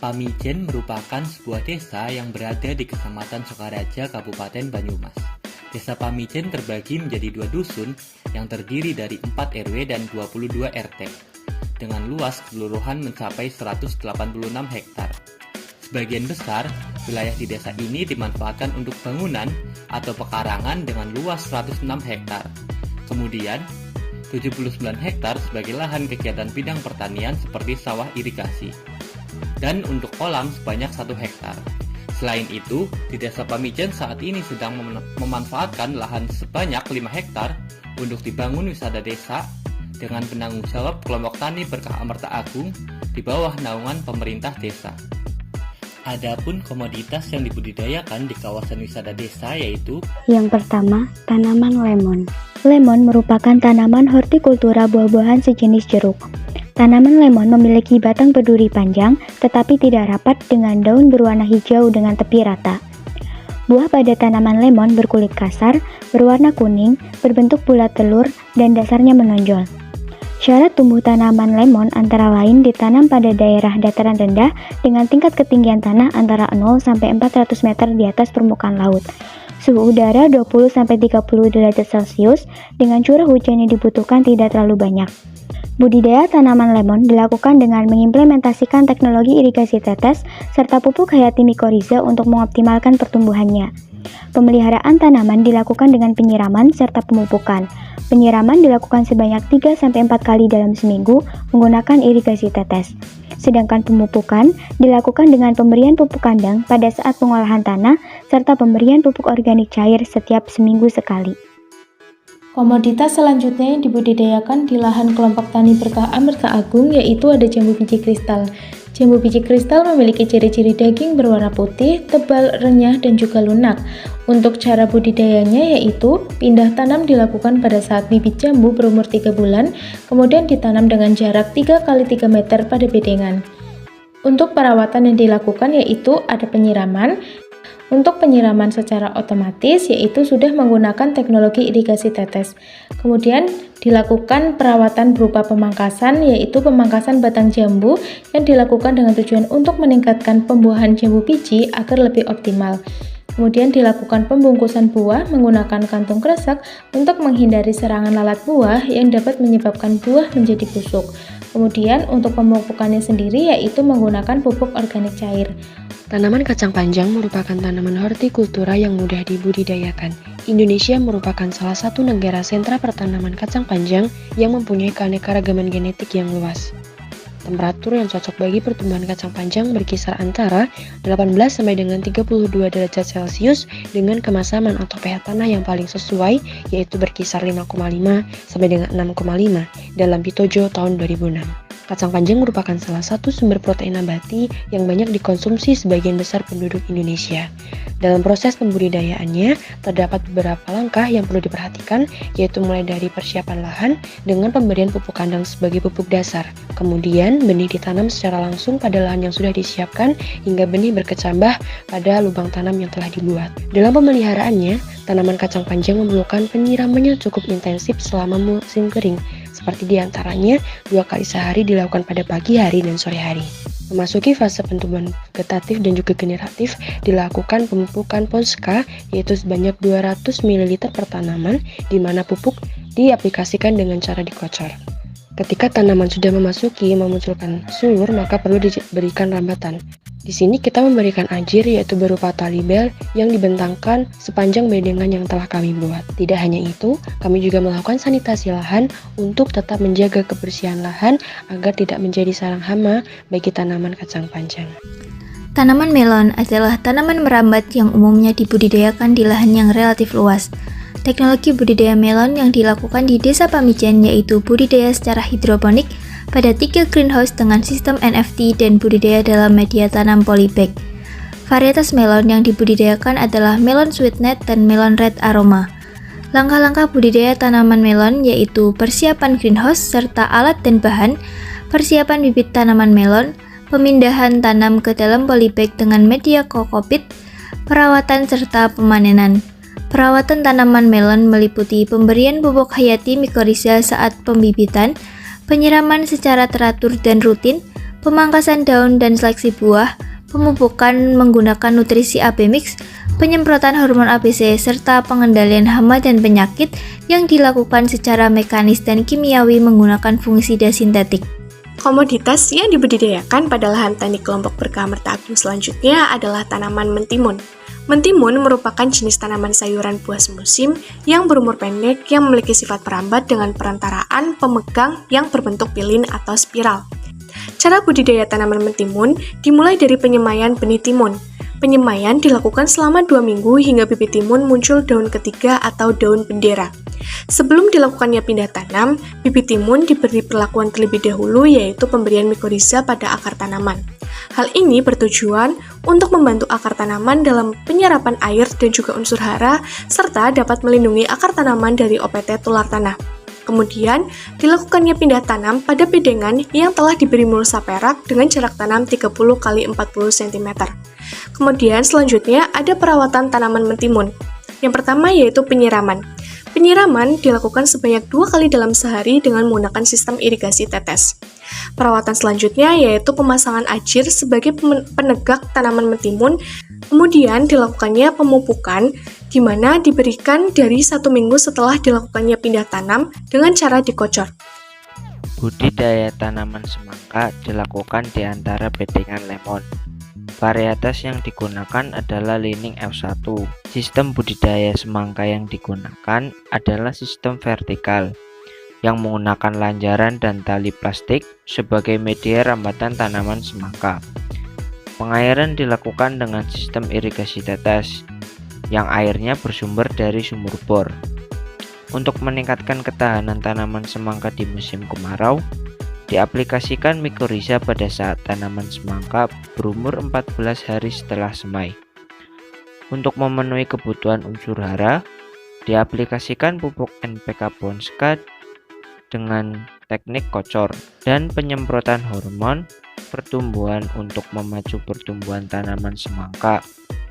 Pamijen merupakan sebuah desa yang berada di Kecamatan Sokaraja, Kabupaten Banyumas. Desa Pamijen terbagi menjadi 2 dusun yang terdiri dari 4 RW dan 22 RT, dengan luas keseluruhan mencapai 186 hektar. Sebagian besar wilayah di desa ini dimanfaatkan untuk bangunan atau pekarangan dengan luas 106 hektar. Kemudian, 79 hektar sebagai lahan kegiatan bidang pertanian seperti sawah irigasi. Dan untuk kolam sebanyak 1 hektar. Selain itu, di Desa Pamijen saat ini sedang memanfaatkan lahan sebanyak 5 hektar untuk dibangun wisata desa dengan penanggung jawab kelompok tani Berkah Amerta Agung di bawah naungan pemerintah desa. Adapun komoditas yang dibudidayakan di kawasan wisata desa yaitu yang pertama, tanaman lemon. Lemon merupakan tanaman hortikultura buah-buahan sejenis jeruk. Tanaman lemon memiliki batang berduri panjang tetapi tidak rapat dengan daun berwarna hijau dengan tepi rata. Buah pada tanaman lemon berkulit kasar, berwarna kuning, berbentuk bulat telur, dan dasarnya menonjol. Syarat tumbuh tanaman lemon antara lain ditanam pada daerah dataran rendah dengan tingkat ketinggian tanah antara 0 sampai 400 meter di atas permukaan laut. Suhu udara 20-30 derajat Celcius dengan curah hujan yang dibutuhkan tidak terlalu banyak. Budidaya tanaman lemon dilakukan dengan mengimplementasikan teknologi irigasi tetes serta pupuk hayati mikoriza untuk mengoptimalkan pertumbuhannya. Pemeliharaan tanaman dilakukan dengan penyiraman serta pemupukan. Penyiraman dilakukan sebanyak 3-4 kali dalam seminggu menggunakan irigasi tetes. Sedangkan pemupukan dilakukan dengan pemberian pupuk kandang pada saat pengolahan tanah serta pemberian pupuk organik cair setiap seminggu sekali. Komoditas selanjutnya yang dibudidayakan di lahan kelompok tani Berkah Amerta Agung yaitu ada jambu biji kristal. Jambu biji kristal memiliki ciri-ciri daging berwarna putih, tebal, renyah, dan juga lunak. Untuk cara budidayanya yaitu pindah tanam dilakukan pada saat bibit jambu berumur 3 bulan, kemudian ditanam dengan jarak 3x3 meter pada bedengan. Untuk perawatan yang dilakukan yaitu ada penyiraman. Untuk penyiraman secara otomatis yaitu sudah menggunakan teknologi irigasi tetes. Kemudian dilakukan perawatan berupa pemangkasan yaitu pemangkasan batang jambu yang dilakukan dengan tujuan untuk meningkatkan pembuahan jambu biji agar lebih optimal. Kemudian dilakukan pembungkusan buah menggunakan kantung kresek untuk menghindari serangan lalat buah yang dapat menyebabkan buah menjadi busuk. Kemudian untuk pemupukannya sendiri yaitu menggunakan pupuk organik cair. Tanaman kacang panjang merupakan tanaman hortikultura yang mudah dibudidayakan. Indonesia merupakan salah satu negara sentra pertanaman kacang panjang yang mempunyai keanekaragaman genetik yang luas. Temperatur yang cocok bagi pertumbuhan kacang panjang berkisar antara 18 sampai dengan 32 derajat Celcius dengan kemasaman atau pH tanah yang paling sesuai yaitu berkisar 5,5 sampai dengan 6,5 dalam Pitojo tahun 2006. Kacang panjang merupakan salah satu sumber protein nabati yang banyak dikonsumsi sebagian besar penduduk Indonesia. Dalam proses pembudidayaannya, terdapat beberapa langkah yang perlu diperhatikan, yaitu mulai dari persiapan lahan dengan pemberian pupuk kandang sebagai pupuk dasar. Kemudian, benih ditanam secara langsung pada lahan yang sudah disiapkan hingga benih berkecambah pada lubang tanam yang telah dibuat. Dalam pemeliharaannya, tanaman kacang panjang memerlukan penyiraman yang cukup intensif selama musim kering, seperti diantaranya 2 kali sehari dilakukan pada pagi hari dan sore hari. Memasuki fase pertumbuhan vegetatif dan juga generatif, dilakukan pemupukan Ponska yaitu sebanyak 200 ml per tanaman, di mana pupuk diaplikasikan dengan cara dikocor. Ketika tanaman sudah memunculkan sulur, maka perlu diberikan rambatan. Di sini kita memberikan ajir yaitu berupa tali bel yang dibentangkan sepanjang bedengan yang telah kami buat. Tidak hanya itu, kami juga melakukan sanitasi lahan untuk tetap menjaga kebersihan lahan agar tidak menjadi sarang hama bagi tanaman kacang panjang. Tanaman melon adalah tanaman merambat yang umumnya dibudidayakan di lahan yang relatif luas. Teknologi budidaya melon yang dilakukan di Desa Pamijen yaitu budidaya secara hidroponik pada 3 greenhouse dengan sistem NFT dan budidaya dalam media tanam polybag. Varietas melon yang dibudidayakan adalah melon sweetnet dan melon red aroma. Langkah-langkah budidaya tanaman melon yaitu persiapan greenhouse serta alat dan bahan, persiapan bibit tanaman melon, pemindahan tanam ke dalam polybag dengan media kokopit, perawatan serta pemanenan. Perawatan tanaman melon meliputi pemberian pupuk hayati mikoriza saat pembibitan, penyiraman secara teratur dan rutin, pemangkasan daun dan seleksi buah, pemupukan menggunakan nutrisi AB mix, penyemprotan hormon ABC, serta pengendalian hama dan penyakit yang dilakukan secara mekanis dan kimiawi menggunakan fungisida sintetik. Komoditas yang dibudidayakan pada lahan tani kelompok berkah Merta Agung selanjutnya adalah tanaman mentimun. Mentimun merupakan jenis tanaman sayuran buah semusim yang berumur pendek yang memiliki sifat merambat dengan perantaraan pemegang yang berbentuk pilin atau spiral. Cara budidaya tanaman mentimun dimulai dari penyemaian benih timun. Penyemaian dilakukan selama 2 minggu hingga bibit timun muncul daun ketiga atau daun bendera. Sebelum dilakukannya pindah tanam, bibit timun diberi perlakuan terlebih dahulu yaitu pemberian mikoriza pada akar tanaman. Hal ini bertujuan untuk membantu akar tanaman dalam penyerapan air dan juga unsur hara, serta dapat melindungi akar tanaman dari OPT tular tanah. Kemudian, dilakukannya pindah tanam pada bedengan yang telah diberi mulsa perak dengan jarak tanam 30 x 40 cm. Kemudian selanjutnya ada perawatan tanaman mentimun. Yang pertama yaitu penyiraman. Penyiraman dilakukan sebanyak 2 kali dalam sehari dengan menggunakan sistem irigasi tetes. Perawatan selanjutnya yaitu pemasangan ajir sebagai penegak tanaman mentimun. Kemudian dilakukannya pemupukan, di mana diberikan dari 1 minggu setelah dilakukannya pindah tanam dengan cara dikocor. Budidaya tanaman semangka dilakukan di antara bedengan lemon. Varietas yang digunakan adalah Lining F1. Sistem budidaya semangka yang digunakan adalah sistem vertikal, yang menggunakan lanjaran dan tali plastik sebagai media rambatan tanaman semangka. Pengairan dilakukan dengan sistem irigasi tetes, yang airnya bersumber dari sumur bor. Untuk meningkatkan ketahanan tanaman semangka di musim kemarau, diaplikasikan mikoriza pada saat tanaman semangka berumur 14 hari setelah semai. Untuk memenuhi kebutuhan unsur hara, diaplikasikan pupuk NPK Bonska dengan teknik kocor dan penyemprotan hormon pertumbuhan untuk memacu pertumbuhan tanaman semangka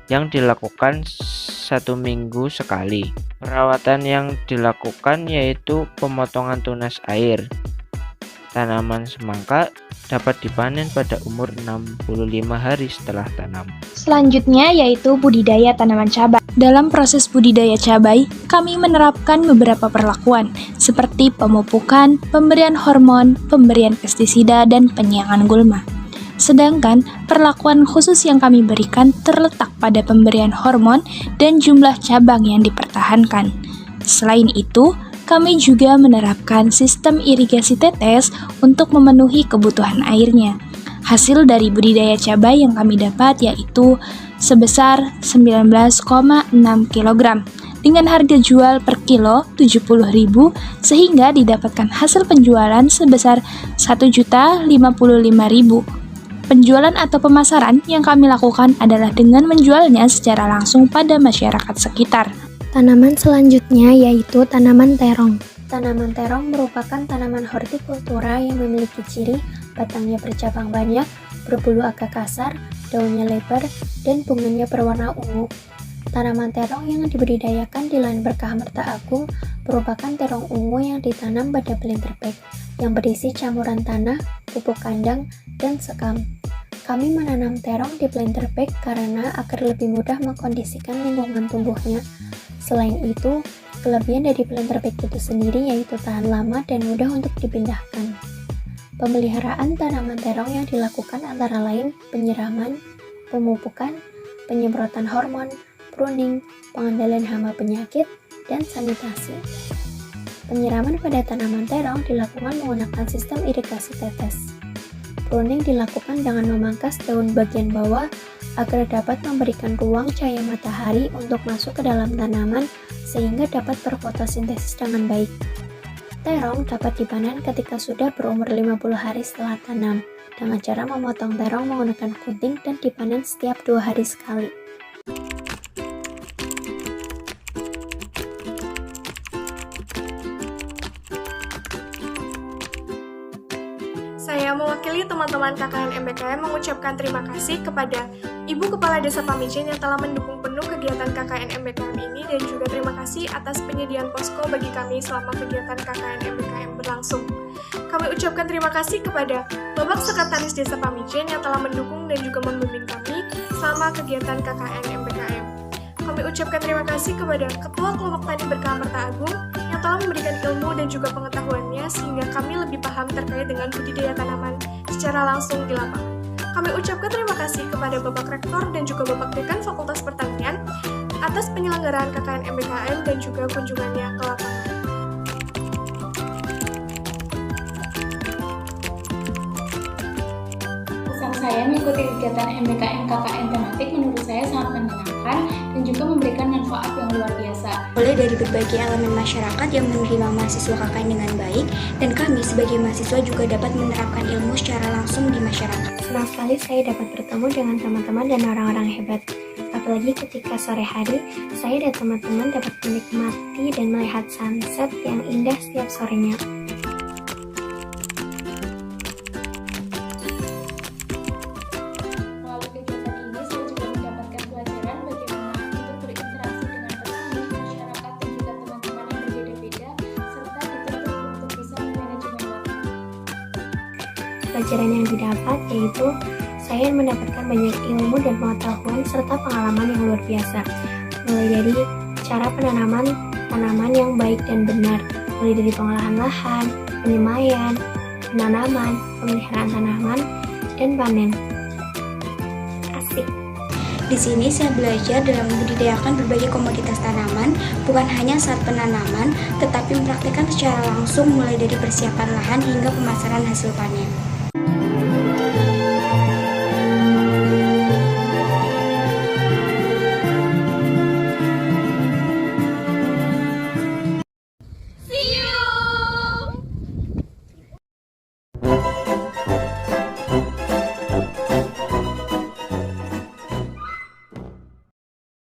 yang dilakukan 1 minggu sekali. Perawatan yang dilakukan yaitu pemotongan tunas air. Tanaman semangka dapat dipanen pada umur 65 hari setelah tanam. Selanjutnya yaitu budidaya tanaman cabai. Dalam proses budidaya cabai, kami menerapkan beberapa perlakuan seperti pemupukan, pemberian hormon, pemberian pestisida, dan penyiangan gulma. Sedangkan perlakuan khusus yang kami berikan terletak pada pemberian hormon dan jumlah cabang yang dipertahankan. Selain itu, kami juga menerapkan sistem irigasi tetes untuk memenuhi kebutuhan airnya. Hasil dari budidaya cabai yang kami dapat yaitu sebesar 19,6 kg dengan harga jual per kilo 70.000 sehingga didapatkan hasil penjualan sebesar 1.055.000. Penjualan atau pemasaran yang kami lakukan adalah dengan menjualnya secara langsung pada masyarakat sekitar. Tanaman selanjutnya yaitu tanaman terong. Tanaman terong merupakan tanaman hortikultura yang memiliki ciri batangnya bercabang banyak, berbulu agak kasar, daunnya lebar, dan bunganya berwarna ungu. Tanaman terong yang dibudidayakan di lahan berkah Merta Agung merupakan terong ungu yang ditanam pada planter bag yang berisi campuran tanah, pupuk kandang, dan sekam. Kami menanam terong di planter bag karena agar lebih mudah mengkondisikan lingkungan tumbuhnya. Selain itu, kelebihan dari planter bag itu sendiri yaitu tahan lama dan mudah untuk dipindahkan. Pemeliharaan tanaman terong yang dilakukan antara lain penyiraman, pemupukan, penyemprotan hormon, pruning, pengendalian hama penyakit, dan sanitasi. Penyiraman pada tanaman terong dilakukan menggunakan sistem irigasi tetes. Pruning dilakukan dengan memangkas daun bagian bawah agar dapat memberikan ruang cahaya matahari untuk masuk ke dalam tanaman sehingga dapat berfotosintesis dengan baik. Terong dapat dipanen ketika sudah berumur 50 hari setelah tanam dengan cara memotong terong menggunakan gunting dan dipanen setiap 2 hari sekali. Saya mewakili teman-teman KKN MBKM mengucapkan terima kasih kepada Ibu Kepala Desa Pamijen yang telah mendukung penuh kegiatan KKN MBKM ini dan juga terima kasih atas penyediaan posko bagi kami selama kegiatan KKN MBKM berlangsung. Kami ucapkan terima kasih kepada Bapak Sekretaris Desa Pamijen yang telah mendukung dan juga membimbing kami selama kegiatan KKN MPKM. Kami ucapkan terima kasih kepada Ketua Kelompok Tani Berkah Amerta Agung yang telah memberikan ilmu dan juga pengetahuannya sehingga kami lebih paham terkait dengan budidaya tanaman secara langsung di lapangan. Kami ucapkan terima kasih kepada Bapak Rektor dan juga Bapak Dekan Fakultas Pertanian atas penyelenggaraan KKN MBKM dan juga kunjungannya ke lapangan. Pesan saya mengikuti kegiatan MBKM KKN tematik menurut saya sangat menyenangkan dan juga memberikan manfaat yang luar biasa. Mulai dari berbagai elemen masyarakat yang menerima mahasiswa KKN dengan baik, dan kami sebagai mahasiswa juga dapat menerapkan ilmu secara langsung di masyarakat. Senang sekali saya dapat bertemu dengan teman-teman dan orang-orang hebat. Apalagi ketika sore hari, saya dan teman-teman dapat menikmati dan melihat sunset yang indah setiap sorenya. Melalui kegiatan ini, saya juga mendapatkan pelajaran bagaimana untuk berinteraksi dengan petani, masyarakat, dan juga teman-teman yang berbeda-beda, serta dituntut untuk bisa memanajemen waktu. Pelajaran yang didapat yaitu saya mendapatkan banyak ilmu dan pengetahuan serta pengalaman yang luar biasa. Mulai dari cara penanaman tanaman yang baik dan benar, mulai dari pengolahan lahan, penyemaian, penanaman, pemeliharaan tanaman, dan panen. Asik. Di sini saya belajar dalam membudidayakan berbagai komoditas tanaman, bukan hanya saat penanaman, tetapi mempraktikkan secara langsung mulai dari persiapan lahan hingga pemasaran hasil panen.